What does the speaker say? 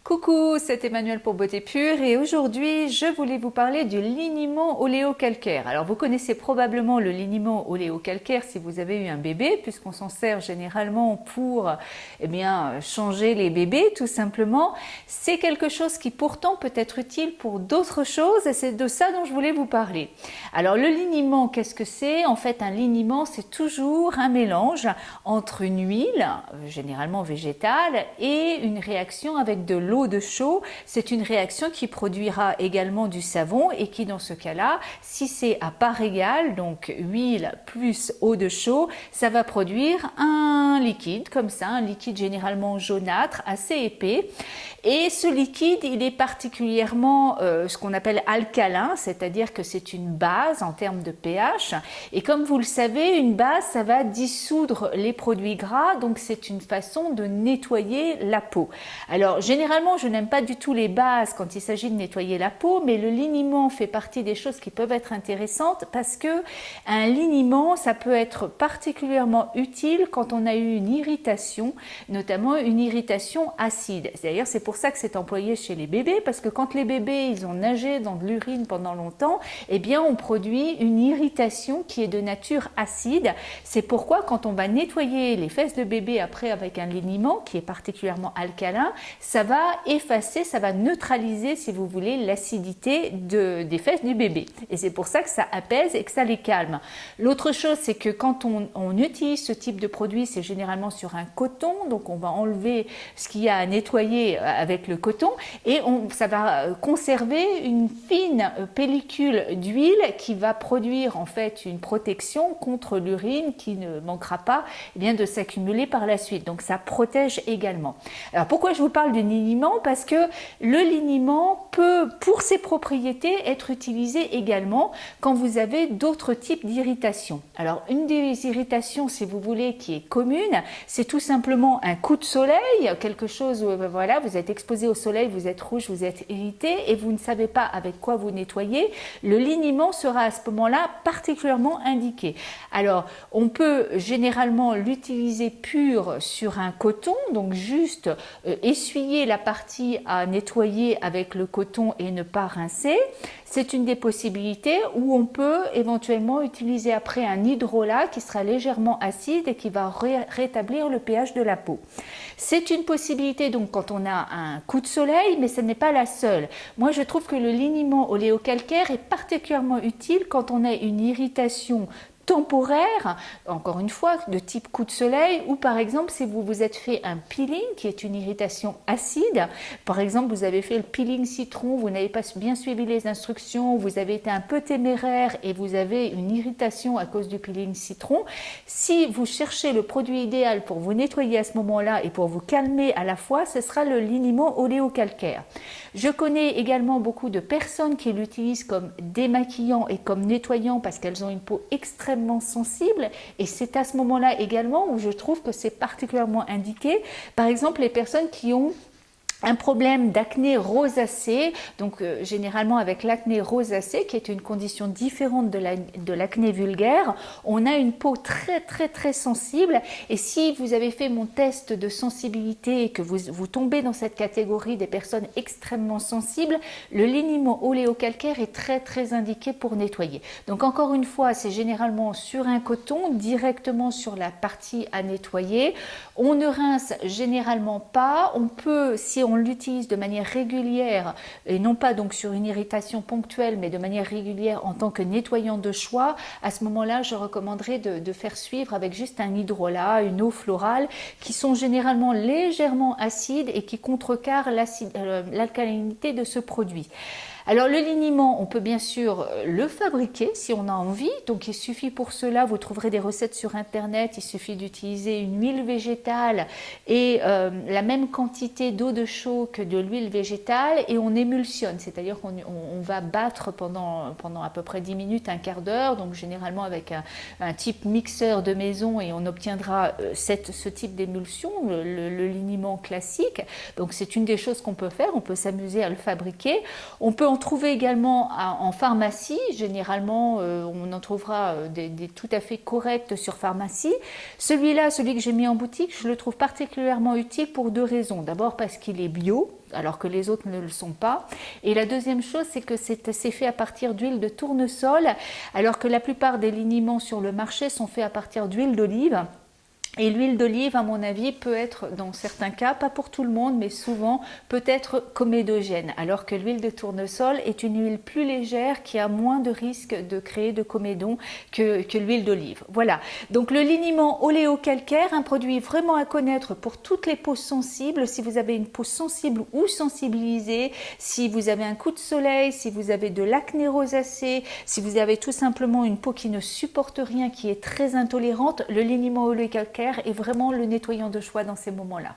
Coucou, c'est Emmanuel pour Beauté Pure et aujourd'hui je voulais vous parler du liniment oléocalcaire. Alors vous connaissez probablement le liniment oléocalcaire si vous avez eu un bébé puisqu'on s'en sert généralement pour changer les bébés tout simplement. C'est quelque chose qui pourtant peut être utile pour d'autres choses et c'est de ça dont je voulais vous parler. Alors le liniment, qu'est-ce que c'est? En fait un liniment c'est toujours un mélange entre une huile, généralement végétale, et une réaction avec de l'eau de chaux. C'est une réaction qui produira également du savon et qui dans ce cas-là, si c'est à part égale, donc huile plus eau de chaux, ça va produire un liquide comme ça, un liquide généralement jaunâtre, assez épais. Et ce liquide, il est particulièrement ce qu'on appelle alcalin, c'est-à-dire que c'est une base en termes de pH. Et comme vous le savez, une base, ça va dissoudre les produits gras, donc c'est une façon de nettoyer la peau. Alors généralement, je n'aime pas du tout les bases quand il s'agit de nettoyer la peau, mais le liniment fait partie des choses qui peuvent être intéressantes parce que un liniment, ça peut être particulièrement utile quand on a eu une irritation, notamment une irritation acide. D'ailleurs, c'est pour ça que c'est employé chez les bébés, parce que quand les bébés ils ont nagé dans de l'urine pendant longtemps, eh bien on produit une irritation qui est de nature acide. C'est pourquoi quand on va nettoyer les fesses de bébé après avec un liniment qui est particulièrement alcalin, ça va effacer, ça va neutraliser, si vous voulez, l'acidité des fesses du bébé. Et c'est pour ça que ça apaise et que ça les calme. L'autre chose, c'est que quand on utilise ce type de produit, c'est généralement sur un coton, donc on va enlever ce qu'il y a à nettoyer avec le coton et ça va conserver une fine pellicule d'huile qui va produire en fait une protection contre l'urine qui ne manquera pas de s'accumuler par la suite. Donc ça protège également. Alors pourquoi je vous parle du liniment? Parce que le liniment peut, pour ses propriétés, être utilisé également quand vous avez d'autres types d'irritations. Alors une des irritations, si vous voulez, qui est commune, c'est tout simplement un coup de soleil, quelque chose où voilà, vous êtes exposé au soleil, vous êtes rouge, vous êtes irrité et vous ne savez pas avec quoi vous nettoyer. Le liniment sera à ce moment-là particulièrement indiqué. Alors on peut généralement l'utiliser pur sur un coton, donc juste essuyer la partie à nettoyer avec le coton et ne pas rincer. C'est une des possibilités où on peut éventuellement utiliser après un hydrolat qui sera légèrement acide et qui va rétablir le pH de la peau. C'est une possibilité donc quand on a un coup de soleil, mais ce n'est pas la seule. Moi je trouve que le liniment oléocalcaire est particulièrement utile quand on a une irritation temporaire, encore une fois, de type coup de soleil, ou par exemple si vous vous êtes fait un peeling qui est une irritation acide, par exemple vous avez fait le peeling citron, vous n'avez pas bien suivi les instructions, vous avez été un peu téméraire et vous avez une irritation à cause du peeling citron, si vous cherchez le produit idéal pour vous nettoyer à ce moment-là et pour vous calmer à la fois, ce sera le liniment oléocalcaire. Je connais également beaucoup de personnes qui l'utilisent comme démaquillant et comme nettoyant parce qu'elles ont une peau extrêmement sensible et c'est à ce moment-là également où je trouve que c'est particulièrement indiqué. Par exemple, les personnes qui ont un problème d'acné rosacée, donc généralement avec l'acné rosacée qui est une condition différente de l'acné vulgaire, on a une peau très sensible et si vous avez fait mon test de sensibilité et que vous tombez dans cette catégorie des personnes extrêmement sensibles, le liniment oléocalcaire est très indiqué pour nettoyer. Donc encore une fois, c'est généralement sur un coton, directement sur la partie à nettoyer. On ne rince généralement pas, on peut, si on l'utilise de manière régulière et non pas donc sur une irritation ponctuelle mais de manière régulière en tant que nettoyant de choix, à ce moment-là je recommanderais de faire suivre avec juste un hydrolat, une eau florale qui sont généralement légèrement acides et qui contrecarrent l'alcalinité de ce produit. Alors le liniment, on peut bien sûr le fabriquer si on a envie, donc il suffit pour cela, vous trouverez des recettes sur internet, il suffit d'utiliser une huile végétale et la même quantité d'eau de chaux que de l'huile végétale et on émulsionne, c'est-à-dire qu'on va battre pendant à peu près 10 minutes, un quart d'heure, donc généralement avec un type mixeur de maison et on obtiendra ce type d'émulsion, le liniment classique, donc c'est une des choses qu'on peut faire, on peut s'amuser à le fabriquer, on peut trouver également en pharmacie. Généralement, on en trouvera des tout à fait corrects sur pharmacie. Celui-là, celui que j'ai mis en boutique, je le trouve particulièrement utile pour deux raisons. D'abord parce qu'il est bio, alors que les autres ne le sont pas. Et la deuxième chose, c'est que c'est fait à partir d'huile de tournesol, alors que la plupart des liniments sur le marché sont faits à partir d'huile d'olive. Et l'huile d'olive, à mon avis, peut être, dans certains cas, pas pour tout le monde, mais souvent, peut être comédogène, alors que l'huile de tournesol est une huile plus légère qui a moins de risque de créer de comédon que l'huile d'olive. Voilà, donc le liniment oléocalcaire, un produit vraiment à connaître pour toutes les peaux sensibles. Si vous avez une peau sensible ou sensibilisée, si vous avez un coup de soleil, si vous avez de l'acné rosacée, si vous avez tout simplement une peau qui ne supporte rien, qui est très intolérante, le liniment oléocalcaire est vraiment le nettoyant de choix dans ces moments-là.